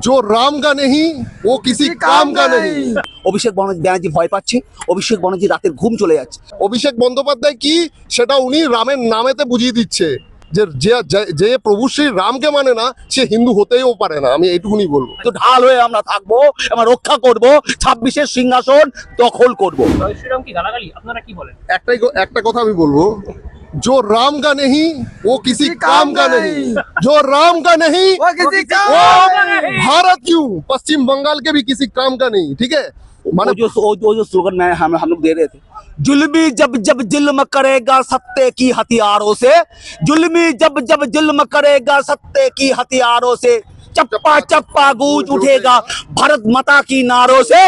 जो राम का नहीं वो किसी काम का नहीं। অভিষেক ব্যানার্জি ভয় পাচ্ছে, অভিষেক ব্যানার্জি রাতের ঘুম চলে যাচ্ছে। অভিষেক বন্দ্যোপাধ্যায় কি সেটা উনি রামের নামেতে বুঝিয়ে দিচ্ছে যে যে প্রভু শ্রী রামকে মানে না সে হিন্দু হতেও পারে না। আমি এইটুকুনি বলবো। তো ঢাল হয়ে আমরা থাকবো, আমরা রক্ষা করব, 26-এর সিংহাসন দখল করব। জয় শ্রীরাম কি গালাগালি? আপনারা কি বলেন? একটা কথা আমি বলবো, जो राम का नहीं वो किसी काम का नहीं, जो राम का नहीं वो किसी काम वो का नहीं। भारत क्यों पश्चिम बंगाल के भी किसी काम का नहीं। ठीक है, माने वो जो स्लोगन में हम लोग दे रहे थे, जुल्मी जब जब जुल्म करेगा सत्ते की हथियारों से, जुल्मी जब जब जुल्म करेगा सत्ते की हथियारों से, चप्पा चप्पा गूंज उठेगा भारत माता की नारों से,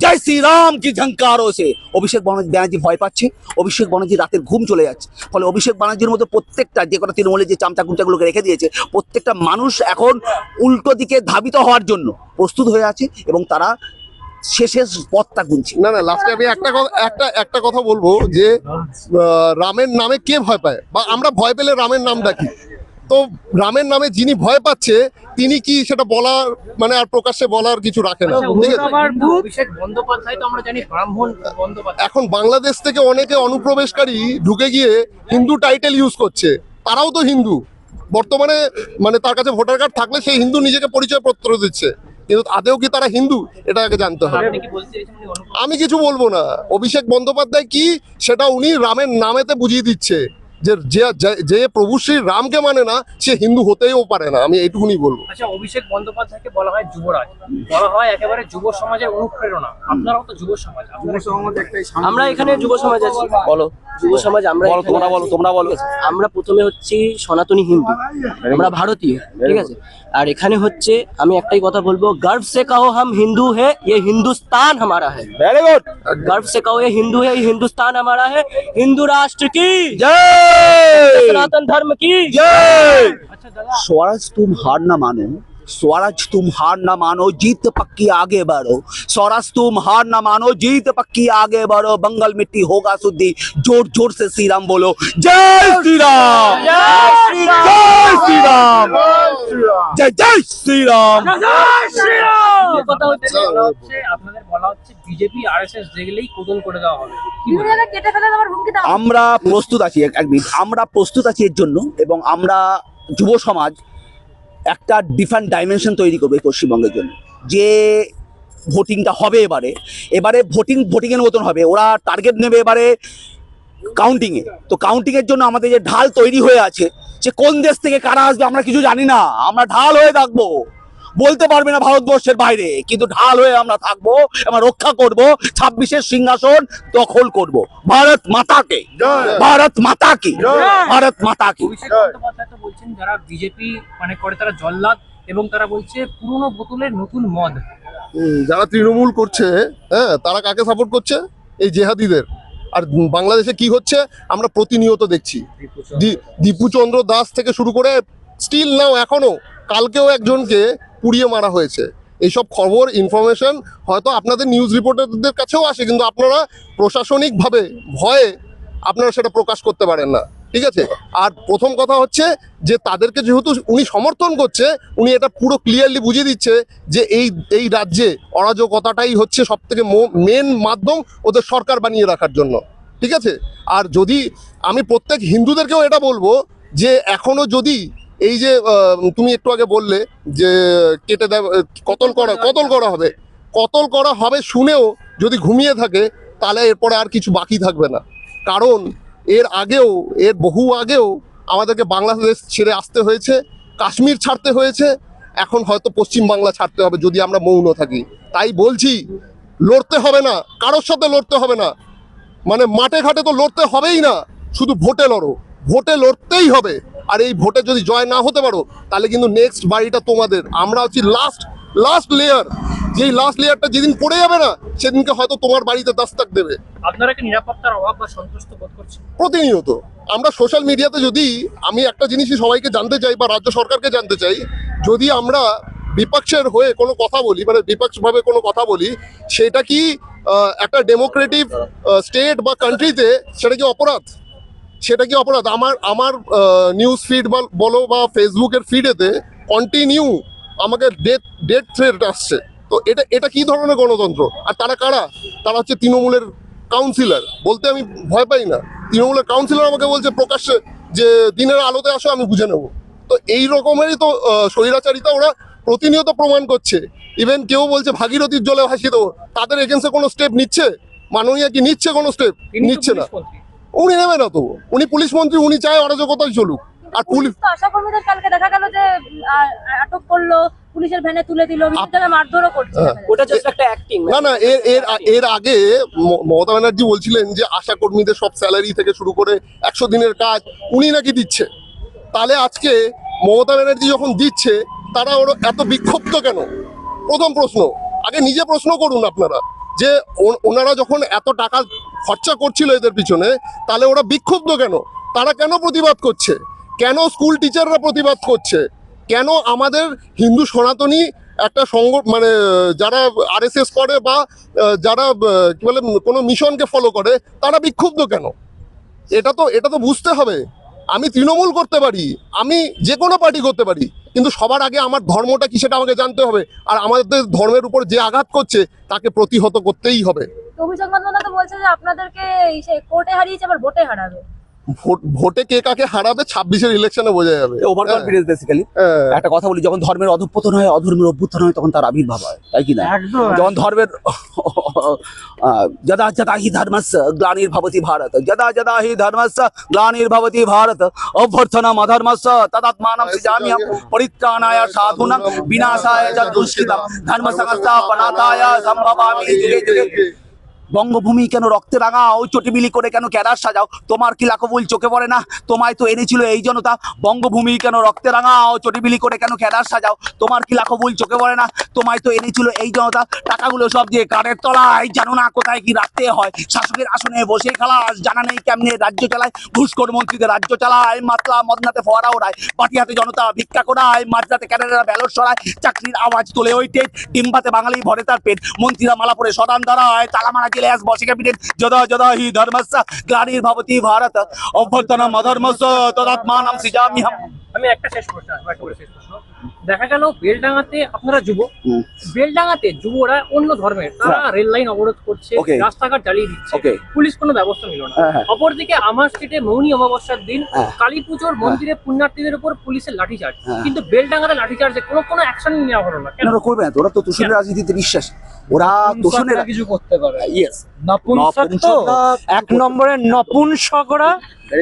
জয় শ্রীরাম কি ঝঙ্কারও সে। অভিষেক ব্যানার্জি ভয় পাচ্ছে, অভিষেক ব্যানার্জি রাতের ঘুম চলে যাচ্ছে। ফলে অভিষেক ব্যানার্জির মতো প্রত্যেকটা যে কটা তৃণমূলের যে চামচা কুমচাগুলোকে রেখে দিয়েছে, প্রত্যেকটা মানুষ এখন উল্টো দিকে ধাবিত হওয়ার জন্য প্রস্তুত হয়ে আছে এবং তারা শেষের পথটা গুনছে। না লাস্টে আমি একটা কথা বলবো যে রামের নামে কে ভয় পায় বা আমরা ভয় পেলে রামের নাম ডাকি। তো রামের নামে যিনি ভয় পাচ্ছে তিনি কি সেটা বলার মানে আর প্রকাশ্যে বলার কিছু রাখে না। ঠিক আছে, অভিষেক বন্দ্যোপাধ্যায় তো আমরা জানি ব্রাহ্মণ বন্দ্যোপাধ্যায়। এখন বাংলাদেশ থেকে অনেকে অনুপ্রবেশকারী ঢুকে গিয়ে হিন্দু টাইটেল ইউজ করছে, তারাও তো হিন্দু বর্তমানে, মানে তার কাছে ভোটার কার্ড থাকলে সেই হিন্দু নিজেকে পরিচয় পত্র দিচ্ছে, কিন্তু আদেও কি তারা হিন্দু এটা আগে জানতে হবে। আপনি কি বলতে চাইছেন উনি অনুপ্রবেশ? আমি কিছু বলবো না, অভিষেক বন্দ্যোপাধ্যায় কি সেটা উনি রামের নামেতে বুঝিয়ে দিচ্ছে যে যে প্রভু শ্রী রামকে মানে না সে হিন্দু হতেও পারে না। আমি এইটুকুনি বলবো। আচ্ছা, অভিষেক বন্দ্যোপাধ্যায়কে বলা হয় যুবরাজ, বলা হয় একেবারে যুব সমাজের অনুপ্রেরণা। আপনারাও তো যুব সমাজ, আমরা এখানে যুব সমাজ আছি। বলো যুব সমাজ আমরা বলো, তোমরা বলো। আমরা প্রথমে হচ্ছি সনাতনী হিন্দু, আমরা ভারতীয়, ঠিক আছে। আর এখানে হচ্ছে আমি একটাই কথা বলবো, गर्व से कहो हम हिंदू है, ये हिंदुस्तान हमारा है। ভেরি গুড, गर्व से कहो ये हिंदू है, ये हिंदुस्तान हमारा है। हिंदू राष्ट्र की জয়, सनातन धर्म की जय। আচ্ছা দাদা, स्वराज तुम हार ना मानो, स्वराज तुम हार ना मानो, जीत पक्की आगे बढ़ो। स्वराज तुम हार ना मानो, जीत पक्की आगे बढ़ो। बंगाल मिट्टी होगा शुद्धि, जोर जोर से श्री राम बोलो। जय श्री राम, जय श्री राम, जय श्री राम, जय जय श्री राम। যে কথা হচ্ছে বলা হচ্ছে, আপনাদের বলা হচ্ছে বিজেপি আরএসএস দেখলেই কোদল করে দেওয়া হবে। কি বলেন? ভিডিওটা কেটে ফেলে দেওয়ার হুমকি দাও। আমরা প্রস্তুত আছি, এক মিনিট, আমরা প্রস্তুত আছি এর জন্য, এবং আমরা যুব সমাজ একটা ডিফারেন্ট ডাইমেনশন তৈরি করবে পশ্চিমবঙ্গের জন্য। যে ভোটিংটা হবে এবারে ভোটিংয়ের মতন হবে। ওরা টার্গেট নেবে এবারে কাউন্টিংয়ে। তো কাউন্টিংয়ের জন্য আমাদের যে ঢাল তৈরি হয়ে আছে, যে কোন দেশ থেকে কারা আসবে আমরা কিছু জানি না, আমরা ঢাল হয়ে থাকবো। বলতে পারবে না ভারতবর্ষের বাইরে, কিন্তু ঢাল হয়ে আমরা থাকবো, আমরা রক্ষা করব, 26-এর সিংহাসন দখল করব। ভারত মাতাকে, ভারত মাতাকে, ভারত মাতাকে। অভিষেক বন্দ্যোপাধ্যায় তো বলছেন যারা বিজেপি মানে করে তারা জল্লাদ, এবং তারা বলছে পুরনো বোতলের নতুন মদ। যারা তৃণমূল করছে, হ্যাঁ, তারা কাকে সাপোর্ট করছে? এই জেহাদিদের। আর বাংলাদেশে কি হচ্ছে আমরা প্রতিনিয়ত দেখছি। দীপুচন্দ্র দাস থেকে শুরু করে স্টিল নাও এখনো, কালকেও একজনকে পুড়িয়ে মারা হয়েছে। এইসব খবর ইনফরমেশন হয়তো আপনাদের নিউজ রিপোর্টারদের কাছেও আসে, কিন্তু আপনারা প্রশাসনিকভাবে ভয়ে আপনারা সেটা প্রকাশ করতে পারেন না। ঠিক আছে, আর প্রথম কথা হচ্ছে যে তাদেরকে যেহেতু উনি সমর্থন করছে, উনি এটা পুরো ক্লিয়ারলি বুঝিয়ে দিচ্ছে যে এই রাজ্যে অরাজকতাটাই হচ্ছে সব থেকে মেন মাধ্যম ওদের সরকার বানিয়ে রাখার জন্য। ঠিক আছে, আর যদি আমি প্রত্যেক হিন্দুদেরকেও এটা বলবো যে এখনো যদি এই যে তুমি একটু আগে বললে যে কেটে দেয়, কতল করা হবে শুনেও যদি ঘুমিয়ে থাকে, তাহলে এরপরে আর কিছু বাকি থাকবে না। কারণ এর বহু আগেও আমাদেরকে বাংলাদেশ ছেড়ে আসতে হয়েছে, কাশ্মীর ছাড়তে হয়েছে, এখন হয়তো পশ্চিম বাংলা ছাড়তে হবে যদি আমরা মৌন থাকি। তাই বলছি, লড়তে হবে না, কারোর সাথে লড়তে হবে না, মানে মাঠে ঘাটে তো লড়তে হবেই না, শুধু ভোটে লড়ো, ভোটে লড়তেই হবে। আর এই ভোটে যদি জয় না হতে পারো, তাহলে কিন্তু নেক্সট বাড়িটা তোমাদের। আমরা হচ্ছি লাস্ট লেয়ার, যেই লাস্ট লেয়ারটা যেদিন পড়ে যাবে না, সেদিনকে হয়তো তোমার বাড়িতে দাস্তাক দেবে। আপনারা কি নিরাপত্তার অভাব বা সন্তুষ্ট বোধ করছেন? প্রতিনিয়ত আমরা সোশ্যাল মিডিয়াতে, যদি আমি একটা জিনিসই সবাইকে জানতে চাই বা রাজ্য সরকারকে জানতে চাই, যদি আমরা বিপক্ষের হয়ে কোনো কথা বলি, মানে বিপক্ষভাবে কোনো কথা বলি, সেটা কি একটা ডেমোক্রেটিক স্টেট বা কান্ট্রিতে সেটা কি অপরাধ? সেটা কি অপরাধ? আমার নিউজ ফিড বলো বা ফেসবুকের ফিডেতে আমাকে ডেথ থ্রেট আসছে। তো এটা এটা কি ধরনের গণতন্ত্র? আর তারা কারা? তারা হচ্ছে তৃণমূলের কাউন্সিলর। বলতে আমি ভয় পাই না, তৃণমূলের কাউন্সিলর আমাকে বলছে প্রকাশ্যে যে দিনের আলোতে আসো, আমি বুঝে নেবো। তো এই রকমেরই তো স্বৈরাচারিতা ওরা প্রতিনিয়ত প্রমাণ করছে। ইভেন কেউ বলছে ভাগীরথীর জলে ভাসিয়ে দেবো, তাদের এগেন্সে কোনো স্টেপ নিচ্ছে মাননীয়? কি নিচ্ছে কোনো স্টেপ? তিনি তো নিচ্ছে না। পুলিশ মন্ত্রী। উনি নেবে না তো, উনি পুলিশ মন্ত্রী, উনি চায় অরাজকতাই চলুক। আর পুলিশ তো আশা কর্মীদের কালকে দেখা গেল যে আটক করলো, পুলিশের ভ্যানে তুলে দিল, বিভিন্ন জায়গায় মারধরও করছে। হ্যাঁ। ওটা জাস্ট একটা অ্যাক্টিং। না না, এর আগে মমতা ব্যানার্জি বলছিলেন যে আশা কর্মীদের সব স্যালারি থেকে শুরু করে 100 দিনের কাজ উনি নাকি দিচ্ছে। তাহলে আজকে মমতা ব্যানার্জি যখন দিচ্ছে, তারা ওরা এত বিক্ষুব্ধ কেন? প্রথম প্রশ্ন, আগে নিজে প্রশ্ন করুন আপনারা, যে ওনারা যখন এত টাকা খরচা করছিল এদের পিছনে, তাহলে ওরা বিক্ষুব্ধ কেন? তারা কেন প্রতিবাদ করছে? কেন স্কুল টিচাররা প্রতিবাদ করছে? কেন আমাদের হিন্দু সনাতনী একটা মানে যারা আরএসএস করে বা যারা কি বলে কোনো মিশনকে ফলো করে, তারা বিক্ষুব্ধ কেন? এটা তো বুঝতে হবে। আমি তৃণমূল করতে পারি, আমি যে কোনো পার্টি করতে পারি, কিন্তু সবার আগে আমার ধর্মটা কি সেটা আমাকে জানতে হবে। আর আমাদের ধর্মের উপর যে আঘাত করছে তাকে প্রতিহত করতেই হবে। তো অভিষেক বন্দ্যোপাধ্যায় তো বলছে যে আপনাদেরকে কোর্টে হারিয়েছে, আবার ভোটে হারাবে। ভোটে কে কাকে হারাবে 26-এর ইলেকশনে বোঝা যাবে। Over confidence basically. একটা কথা বলি, যখন ধর্মের অধঃপতন হয়, অধর্মের অভ্যুত্থান হয়, তখন তার আবির্ভাব হয়, তাই কি না? যখন ধর্মের যদা যদা হি ধর্মস্য গ্লানির্ভবতি ভারত, যদা যদা হি ধর্মস্য গ্লানির্ভবতি ভারত, অভ্যর্থনম অধর্মস্য তদাত্মানম সৃজাম্যহম, পরিত্রাণায় সাধুনাং বিনাশায় চ দুষ্কৃতাম, ধর্ম সংস্থাপনায় সম্ভবামি যুগে যুগে। বঙ্গভূমি কেন রক্তে রাঙাও, চটিবিলি করে কেন ক্যাডার সাজাও, তোমার কি লাখবুল চোখে পড়ে না? তোমায় তো এনেছিল এই জনতা। বঙ্গভূমি কেন রক্তে রাঙাও, চটিবিলি করে কেন ক্যাডার সাজাও, তোমার কি লাখবুল চোখে পড়ে না? তোমায় তো এনেছিল এই জনতা। টাকাগুলো সব যে কারের তলায়, জানো না কোথায় কি রাখতে হয়। শাসকের আসনে বসে খালাস, জানা নেই কেমনে রাজ্য চালায়। ঘুষখোর মন্ত্রীদের রাজ্য চালায়, মাতলা মদনাতে ফোয়ারা ওড়ায়, পাটি হাতে জনতা ভিক্ষা করায়, মাঝরাতে ক্যাডারেরা ব্যালট সরায়, চাকরির আওয়াজ তোলে ওই টেট, ডিম্বাতে বাঙালি ভরে তার পেট, মন্ত্রীরা মালা পরে সদান দাঁড়ায়, তালামারা জেলে আস বসে ক্যাবিনেট, যদা যদা হি ধর্মস্য গ্লানির্ভবতি ভারত, অভ্যর্থনম অধর্মস্য তদাত্মানম সৃজাম্যহম। আমি একটা শেষ প্রশ্ন আসবো, একটা করে শেষ প্রশ্ন। দেখা গেল বেলডাঙ্গাতে আপনারা যুব, হুম। বেলডাঙ্গাতে যুবরা অন্য ধর্মের, তারা রেল লাইন অবরোধ করছে, Okay. রাস্তাঘাট জ্বালিয়ে দিচ্ছে, Okay. পুলিশ কোনো ব্যবস্থা নিল না। হ্যাঁ, হ্যাঁ। অপরদিকে আমার স্ট্রিটে মৌনী অমাবস্যার দিন হ্যাঁ। কালী পুজোর মন্দিরে পুণ্যার্থীদের উপর পুলিশের লাঠিচার্জ, হ্যাঁ। কিন্তু বেলডাঙ্গাতে লাঠিচার্জে কোনো অ্যাকশন নেওয়া হলো না কেন? ওরা করবে না তো, ওরা তো তুষণের রাজনীতিতে বিশ্বাসী। ওরা তুষণের কিছু করতে পারে। ইয়েস নপুংসক তো এক নম্বরের নপুংসকরা,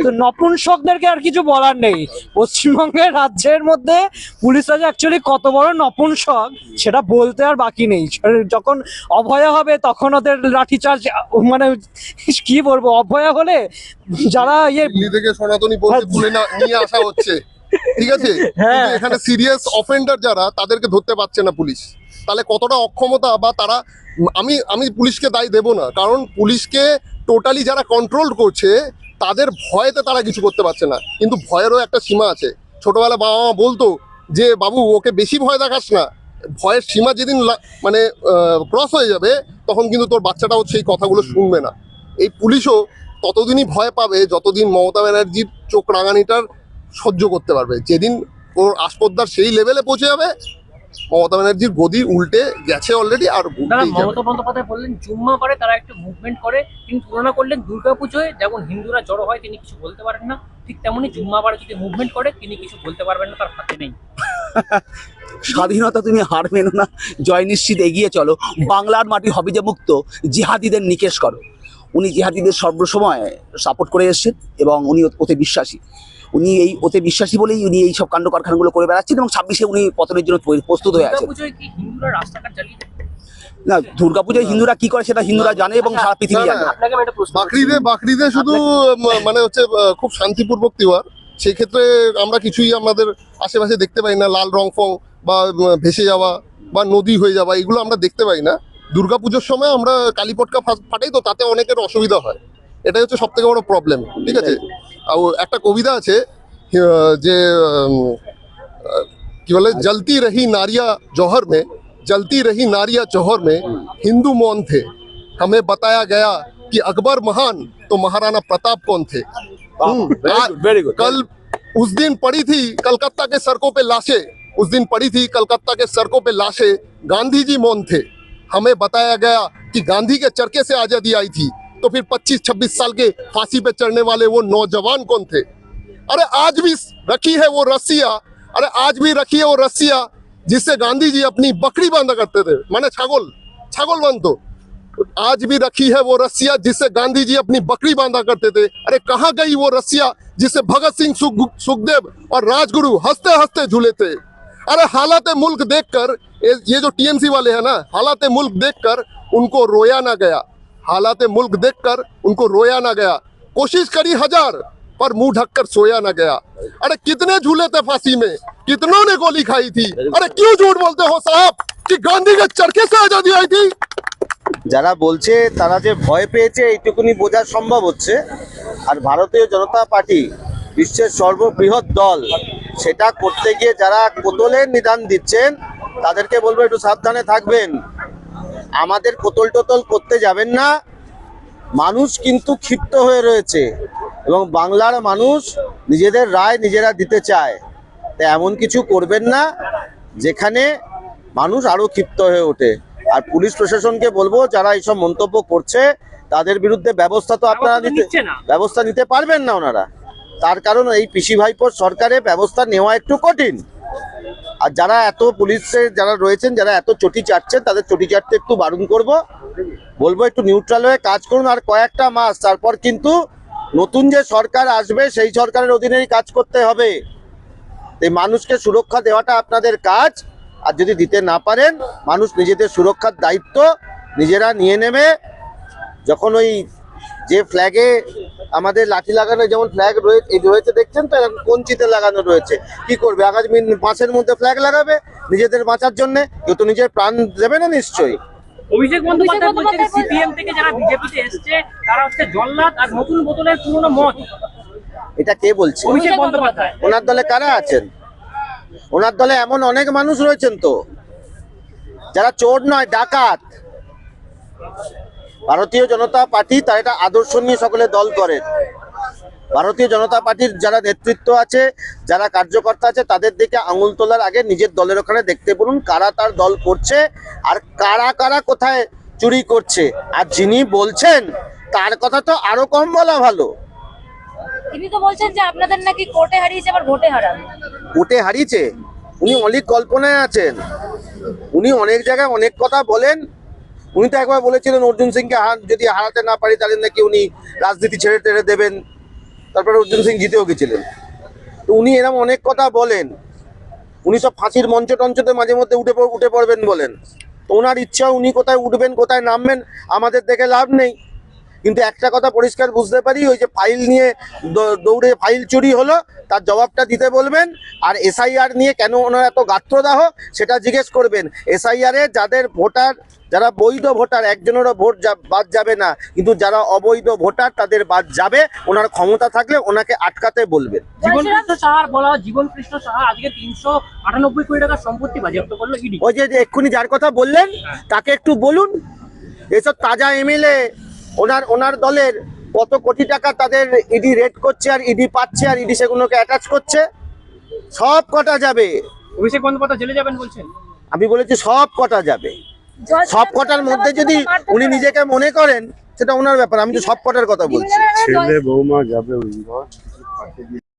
তো নপুংসকদেরকে আর কিছু বলার নেই। পশ্চিমবঙ্গের রাজ্যের মধ্যে পুলিশরা যে অ্যাকচুয়ালি কত বড় নপুংসক সেটা বলতে আর বাকি নেই। যখন অভয়া হবে তখন ওদের লাঠিচার্জ, মানে কি বলবো, অভয়া হলে যারা দিল্লি থেকে সনাতনী বলতে তুলে নিয়ে আসা হচ্ছে, ঠিক আছে, হ্যাঁ। কিন্তু এখানে সিরিয়াস অফেন্ডার যারা, তাদেরকে ধরতে পারছে না পুলিশ। তাহলে কতটা অক্ষমতা, বা তারা, আমি পুলিশকে দায়ী দেব না, কারণ পুলিশকে টোটালি যারা কন্ট্রোল করছে তাদের ভয়েতে তারা কিছু করতে পারছে না। কিন্তু ভয়েরও একটা সীমা আছে। ছোটবেলা বাবা মা বলতো যে বাবু ওকে বেশি ভয় দেখাস না, ভয়ের সীমা যেদিন মানে ক্রস হয়ে যাবে, তখন কিন্তু তোর বাচ্চাটাও সেই কথাগুলো শুনবে না। এই পুলিশও ততদিনই ভয় পাবে যতদিন মমতা ব্যানার্জির চোখ রাঙানিটার সহ্য করতে পারবে। যেদিন ওর আসপদ্দার সেই লেভেলে পৌঁছে যাবে, মমতা ব্যানার্জির গদি উল্টে গেছে অলরেডি, আর দাদা, উল্টেই যাবে। মমতা বন্দ্যোপাধ্যায় বললেন জুম্মা পারে তারা একটু মুভমেন্ট করে, তিনি তুলনা করলেন দুর্গাপুজোয় যেমন হিন্দুরা জড়ো হয় তিনি কিছু বলতে পারেন না, ঠিক তেমনি জুম্মা পারে যদি মুভমেন্ট করে তিনি কিছু বলতে পারবেন না, তার হাতে নেই। স্বাধীনতা তুমি হার মেনো না, জয় নিশ্চিত এগিয়ে চলো। বাংলার মাটি হবে যে মুক্ত, জিহাদিদের নিকেশ করো। উনি জিহাদিদের সর্বসময় সাপোর্ট করে এসেছেন এবং উনি ওতে বিশ্বাসী। উনি এই ওতে বিশ্বাসী বলেই উনি এই সব কাণ্ড কারখানাগুলো করে বেড়াচ্ছেন এবং 26-এ উনি পতনের জন্য প্রস্তুত হয়ে আছেন। দুর্গাপুজোয় কি হিন্দুরা রাস্তাঘাট জ্বালিয়ে দেয়? না, দুর্গাপূজায় হিন্দুরা কি করে সেটা হিন্দুরা জানে এবং সারা পৃথিবী না, জানে। না। আপনাকে আমি একটা প্রশ্ন করছি। বাকরিদে শুধু মানে হচ্ছে খুব শান্তিপূর্বক তিওয়ার, সেই ক্ষেত্রে আমরা কিছুই আমাদের আশেপাশে দেখতে পাই না। লাল রং ফং বা ভেসে যাওয়া বা নদী হয়ে যাওয়া, এগুলো আমরা দেখতে পাই না। দুর্গাপুজোর সময় আমরা কালীপটকা ফাটাই, তো তাতে অনেকের অসুবিধা হয়। এটাই হচ্ছে সব থেকে বড় প্রবলেম, ঠিক আছে। আর একটা কবিতা আছে যে কি বলে, জলতি রহি নারিয়া জহর মে, जलती रही नारियां जौहर में, हिंदू मौन थे, हमें बताया गया कि अकबर महान तो महाराणा प्रताप कौन थे। Very good. कल उस दिन पड़ी थी कलकत्ता के सड़कों पे लाशें, उस दिन पड़ी थी कलकत्ता के सड़कों पे लाशें, गांधी जी मौन थे। हमें बताया गया कि गांधी के चरखे से आजादी आई थी, तो फिर 25-26 साल के फांसी पे चढ़ने वाले वो नौजवान कौन थे? अरे आज भी रखी है वो रस्सियां, अरे आज भी रखी है वो रस्सियां जिससे गांधी जी अपनी बकरी बांधा करते थे, माने छागल बांधतो। आज भी रखी है वो रस्सियां जिससे गांधी जी अपनी बकरी बांधा करते थे। अरे कहाँ गई वो रस्सियां जिससे भगत सिंह, सुखदेव और राजगुरु हंसते हंसते झूले थे? अरे हालात मुल्क देखकर, ये जो टीएमसी वाले हैं ना, हालात मुल्क देखकर उनको रोया ना गया, हालात मुल्क देखकर उनको रोया ना गया। कोशिश करी हजार पर मुंह ढककर सोया ना गया। अरे कितने झूले थे फांसी में, कितनों ने गोली खाई थी। अरे क्यों झूठ बोलते हो साहब कि गांधी के चरखे से आजादी आई थी? যারা বলছে তারা যে ভয় পেয়েছে এইটুকুনি বোঝা সম্ভব হচ্ছে। আর ভারতীয় জনতা পার্টি বিশ্বের সর্ববৃহৎ দল, সেটা করতে গিয়ে যারা কোতলের নিদান দিচ্ছেন তাদেরকে বলবো একটু সাবধানে থাকবেন। আমাদের কোতল টোতল করতে যাবেন না। মানুষ কিন্তু ক্ষিপ্ত হয়ে রয়েছে এবং বাংলার মানুষ নিজেদের রায় নিজেরা দিতে চায়। তাই এমন কিছু করবেন না যেখানে মানুষ আরো ক্ষিপ্ত হয়ে ওঠে। আর পুলিশ প্রশাসনকে বলবো যারা এইসব মন্তব্য করছে তাদের বিরুদ্ধে ব্যবস্থা তো আপনারা ব্যবস্থা নিতে পারবেন না ওনারা। তার কারণ এই পিসি ভাইপোর সরকারে ব্যবস্থা নেওয়া একটু কঠিন। আর যারা এত পুলিশের যারা রয়েছেন, যারা এত চটি চাটছেন, তাদের চটি চাটতে একটু বারণ করব, বলবো একটু নিউট্রাল হয়ে কাজ করুন। আর কয়েকটা মাস তারপর কিন্তু নতুন যে সরকার আসবে সেই সরকারের অধীনেই কাজ করতে হবে। এই মানুষকে সুরক্ষা দেওয়াটা আপনাদের কাজ। আর যদি দিতে না পারেন, মানুষ নিজেদের সুরক্ষার দায়িত্ব নিজেরা নিয়ে নেবে। যখন ওই যে ফ্ল্যাগে আমাদের লাঠি লাগানো, যেমন ফ্ল্যাগ রয়েছে দেখছেন তো, এখন কঞ্চিতে লাগানো রয়েছে, কি করবে? আগামী মাসের মধ্যে ফ্ল্যাগ লাগাবে নিজেদের বাঁচার জন্য। কেউ তো নিজের প্রাণ দেবে না নিশ্চয়ই। অভিষেক বন্দ্যোপাধ্যায় বলছেন সিপিএম থেকে যারা বিজেপিতে এসছে তারা হচ্ছে জল্লাদ আর নতুন বোতলের পুরনো মদ। এটা কে বলছে? অভিষেক বন্দ্যোপাধ্যায়। ওনার দলে কারা আছেন? ওনার দলে এমন অনেক মানুষ রয়েছেন তো যারা চোর নয়, ডাকাত। ভারতীয় জনতা পার্টি তার এটা আদর্শ নিয়ে সকলে দল করেন। ভারতীয় জনতা পার্টির যারা নেতৃত্ব আছে, যারা কার্যকর্তা আছে, তাদের দিকে আঙুল তোলার আগে নিজের দলের ওখানে দেখতে বলুন কারা তার দল করছে আর কারা কারা কোথায় চুরি করছে। আর যিনি বলছেন তার কথা তো আরো কম বলা ভালো। তিনি তো বলছেন যে আপনাদের নাকি কোর্টে হারিয়েছে, আবার ভোটে হারাবে। কোর্টে হারিয়েছে? উনি অনেক কল্পনায় আছেন। উনি অনেক জায়গায় অনেক কথা বলেন। উনি তো একবার বলেছিলেন অর্জুন সিংকে যদি হারাতে না পারি তাহলে নাকি উনি রাজনীতি ছেড়ে টেড়ে দেবেন। তারপরে অর্জুন সিং জিতেও গেছিলেন। তো উনি এরকম অনেক কথা বলেন। উনি সব ফাঁসির মঞ্চ টঞ্চতে মাঝে মধ্যে উঠে পড়বেন বলেন। তো ওনার ইচ্ছা, উনি কোথায় উঠবেন কোথায় নামবেন আমাদের দেখে লাভ নেই। কিন্তু একটা কথা পরিষ্কার বুঝতে পারি, ওই যে ফাইল নিয়ে দৌড়ে ফাইল চুরি হলো তার জবাবটা দিতে বলবেন। আর এসআইআর নিয়ে কেন ওনারা এত গাত্রদাহ সেটা জিজ্ঞেস করবেন। এসআইআরে যাদের ভোটার, যারা বৈধ ভোটার, একজনেরও ভোট বাদ যাবে না, কিন্তু যারা অবৈধ ভোটার তাদের বাদ যাবে। ওনার ক্ষমতা থাকলে ওনাকে আটকাতে বলবেন। জীবনকৃষ্ণ সাহার বলা, জীবনকৃষ্ণ সাহা আজকে 398 কোটি টাকার সম্পত্তি বাজেয়াপ্ত করলো ইডি। ওই যে এক্ষুনি যার কথা বললেন তাকে একটু বলুন, এসব তাজা এমএলএ ওনার দলের কত কোটি টাকা তাদের ইডি রেড করছে আর ইডি পাচ্ছে আর ইডি সেগুলোকে অ্যাটাচ করছে। সব কটা যাবে। অভিষেক বন্দ্যোপাধ্যায় জেলে যাবেন বলছেন। আমি বলেছি সব কটা যাবে। সব কটার মধ্যে যদি উনি নিজেকে মনে করেন সেটা ওনার ব্যাপার। আমি তো সব কটার কথা বলছি। ছেলে বৌমা যাবে